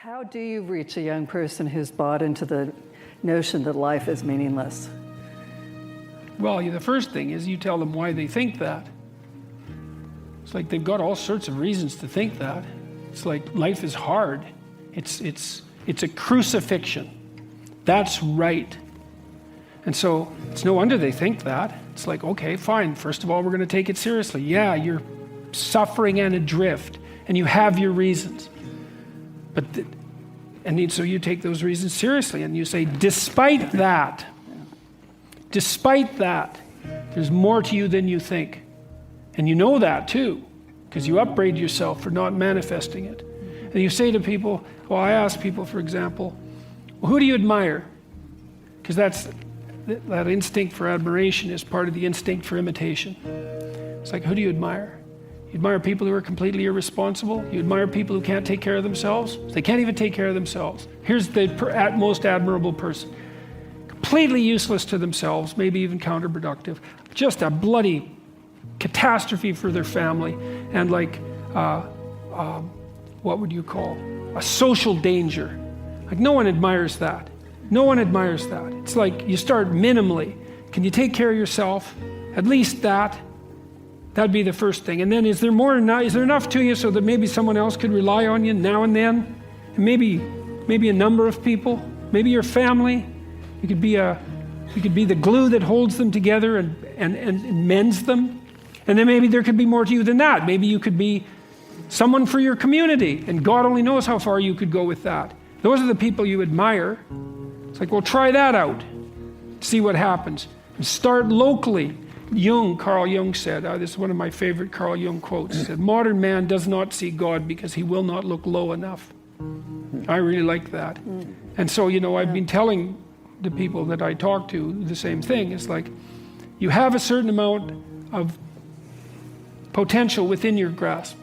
How do you reach a young person who's bought into the notion that life is meaningless? Well, the first thing is you tell them why they think that. It's like they've got all sorts of reasons to think that. It's like life is hard. It's a crucifixion. That's right. And so it's no wonder they think that. It's like, okay, fine. First of all, we're going to take it seriously. Yeah, you're suffering and adrift, and you have your reasons. So you take those reasons seriously, and you say, despite that, there's more to you than you think. And you know that too, because you upbraid yourself for not manifesting it. And you say to people, well, I ask people, for example, well, who do you admire? Because that instinct for admiration is part of the instinct for imitation. It's like, who do you admire? You admire people who are completely irresponsible. You admire people who can't take care of themselves. They can't even take care of themselves. Here's the most admirable person. Completely useless to themselves, maybe even counterproductive. Just a bloody catastrophe for their family. And like, what would you call? A social danger. Like no one admires that. No one admires that. It's like you start minimally. Can you take care of yourself? At least that. That'd be the first thing. And then is there enough to you so that maybe someone else could rely on you now and then? And maybe a number of people, maybe your family. You could be the glue that holds them together and mends them. And then maybe there could be more to you than that. Maybe you could be someone for your community, and God only knows how far you could go with that. Those are the people you admire. It's like, well, try that out. See what happens. And start locally. Carl Jung said, this is one of my favorite Carl Jung quotes. He said, modern man does not see God because he will not look low enough. I really like that. And so, I've been telling the people that I talk to the same thing. It's like, you have a certain amount of potential within your grasp.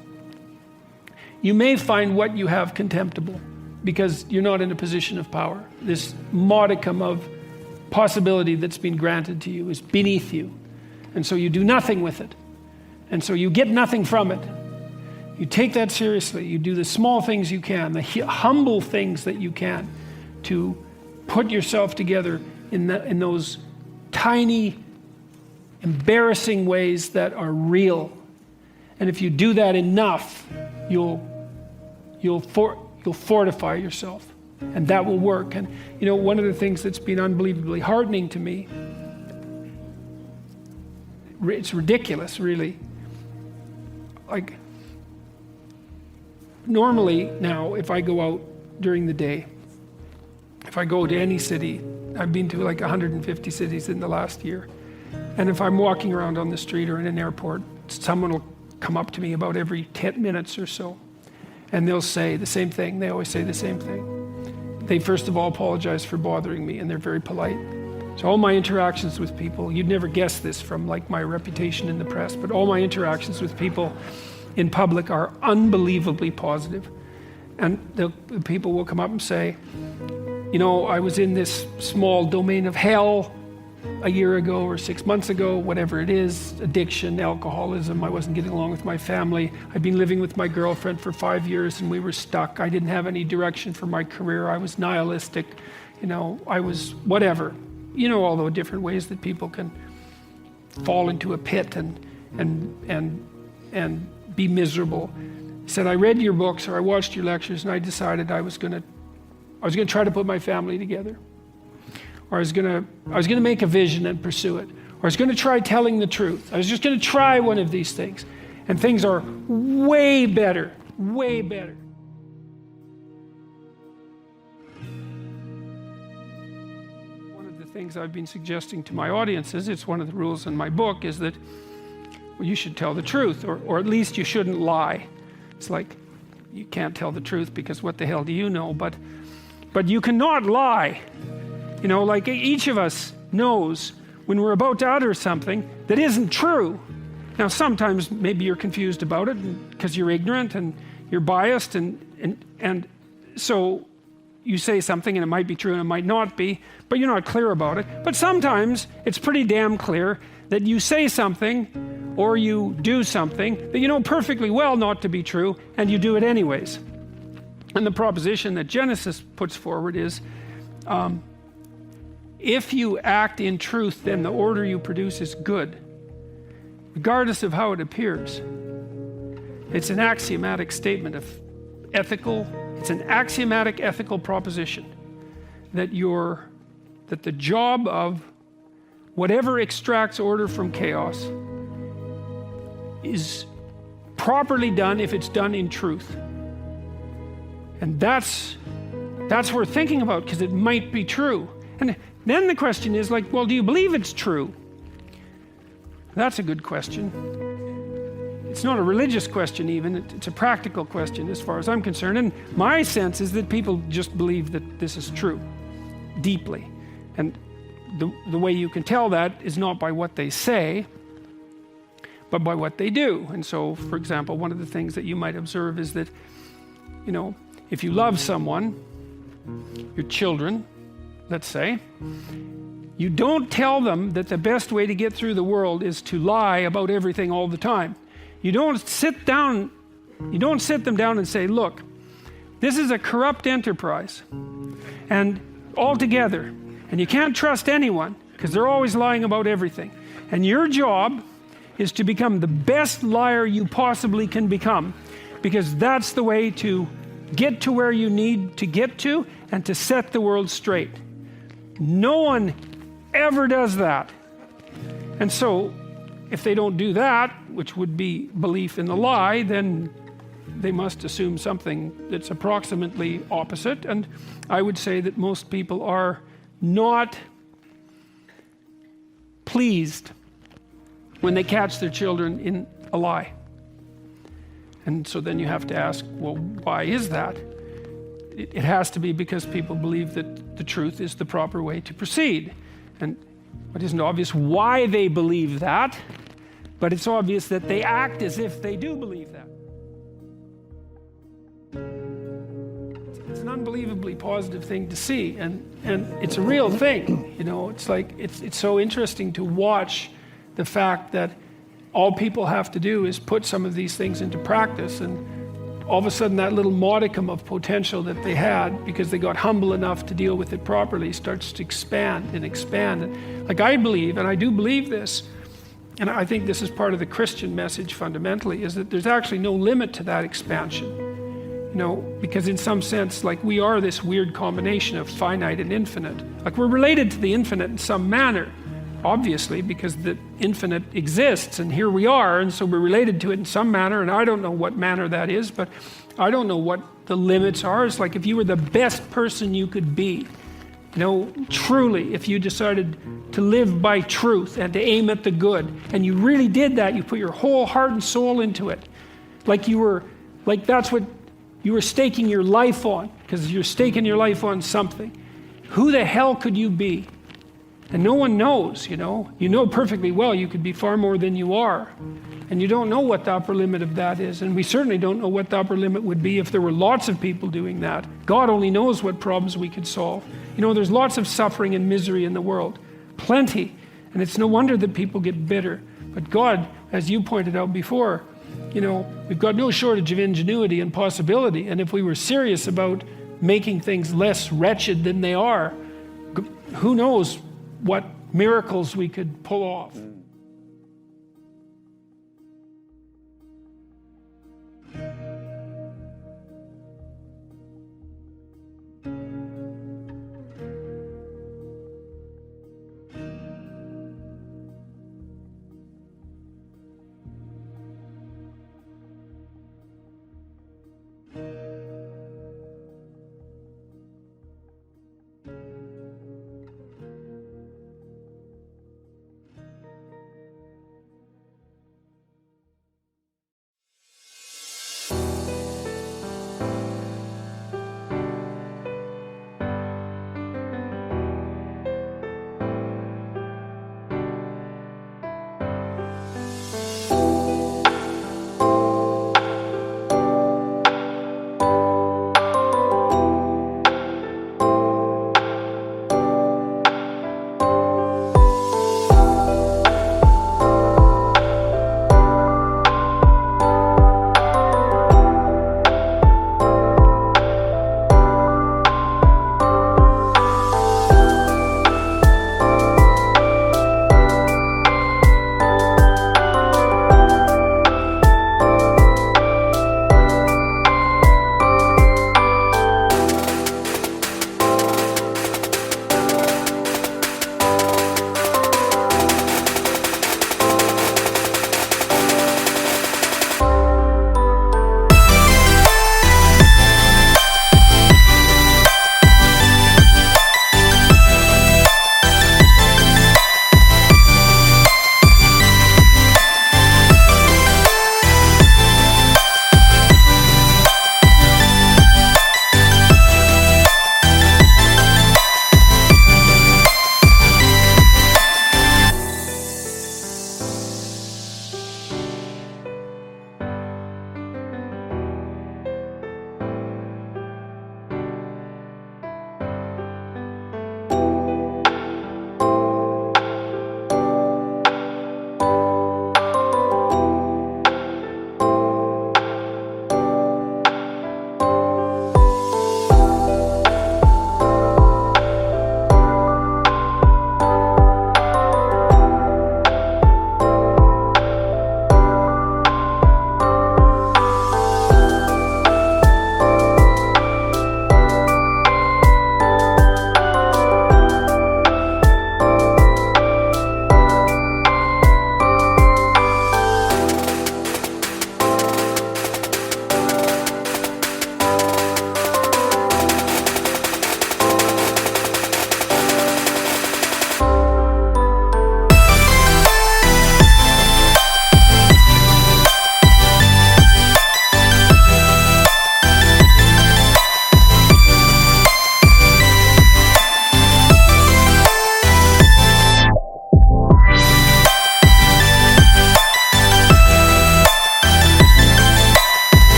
You may find what you have contemptible because you're not in a position of power. This modicum of possibility that's been granted to you is beneath you. And so you do nothing with it. And so you get nothing from it. You take that seriously. You do the small things you can, the humble things that you can to put yourself together in those tiny, embarrassing ways that are real. And if you do that enough, you'll fortify yourself. And that will work. And one of the things that's been unbelievably heartening to me, it's ridiculous, really. Like, normally now, if I go out during the day, if I go to any city, I've been to like 150 cities in the last year, and if I'm walking around on the street or in an airport, someone will come up to me about every 10 minutes or so, and they'll say the same thing. They always say the same thing. They first of all apologize for bothering me, and they're very polite. So all my interactions with people, you'd never guess this from like my reputation in the press, but all my interactions with people in public are unbelievably positive. And the people will come up and say, I was in this small domain of hell a year ago or 6 months ago, whatever it is, addiction, alcoholism, I wasn't getting along with my family. I'd been living with my girlfriend for 5 years and we were stuck. I didn't have any direction for my career. I was nihilistic, I was whatever. All the different ways that people can fall into a pit and be miserable. He said, I read your books or I watched your lectures and I decided I was going to try to put my family together. Or I was going to make a vision and pursue it. Or I was going to try telling the truth. I was just going to try one of these things. And things are way better, way better. Things I've been suggesting to my audiences, it's one of the rules in my book, is that you should tell the truth, or at least you shouldn't lie. It's like, you can't tell the truth because what the hell do you know? But you cannot lie. Like each of us knows when we're about to utter something that isn't true. Now, sometimes maybe you're confused about it because you're ignorant and you're biased, and so you say something and it might be true and it might not be, but you're not clear about it. But sometimes it's pretty damn clear that you say something or you do something that you know perfectly well not to be true, and you do it anyways. And the proposition that Genesis puts forward is, if you act in truth, then the order you produce is good, regardless of how it appears. It's an axiomatic statement of it's an axiomatic ethical proposition that the job of whatever extracts order from chaos is properly done if it's done in truth. And that's worth thinking about, because it might be true. And then the question is like, well, do you believe it's true? That's a good question. It's not a religious question even, it's a practical question as far as I'm concerned. And my sense is that people just believe that this is true, deeply. And the way you can tell that is not by what they say, but by what they do. And so, for example, one of the things that you might observe is that, if you love someone, your children, let's say, you don't tell them that the best way to get through the world is to lie about everything all the time. You don't sit them down and say, look, this is a corrupt enterprise, and altogether, and you can't trust anyone because they're always lying about everything. And your job is to become the best liar you possibly can become, because that's the way to get to where you need to get to and to set the world straight. No one ever does that. And so, if they don't do that, which would be belief in the lie, then they must assume something that's approximately opposite. And I would say that most people are not pleased when they catch their children in a lie. And so then you have to ask, well, why is that? It has to be because people believe that the truth is the proper way to proceed. And it isn't obvious why they believe that, but it's obvious that they act as if they do believe that. It's an unbelievably positive thing to see, and it's a real thing. It's like it's so interesting to watch the fact that all people have to do is put some of these things into practice, and all of a sudden that little modicum of potential that they had, because they got humble enough to deal with it properly, starts to expand and expand. And like I believe, and I do believe this, and I think this is part of the Christian message fundamentally, is that there's actually no limit to that expansion. Because in some sense, like, we are this weird combination of finite and infinite. Like, we're related to the infinite in some manner, obviously, because the infinite exists, and here we are, and so we're related to it in some manner, and I don't know what manner that is, but I don't know what the limits are. It's like if you were the best person you could be, truly, if you decided to live by truth and to aim at the good, and you really did that, you put your whole heart and soul into it, that's what you were staking your life on, because you're staking your life on something. Who the hell could you be? And no one knows, You know perfectly well you could be far more than you are. And you don't know what the upper limit of that is. And we certainly don't know what the upper limit would be if there were lots of people doing that. God only knows what problems we could solve. There's lots of suffering and misery in the world. Plenty. And it's no wonder that people get bitter. But God, as you pointed out before, we've got no shortage of ingenuity and possibility. And if we were serious about making things less wretched than they are, who knows what miracles we could pull off.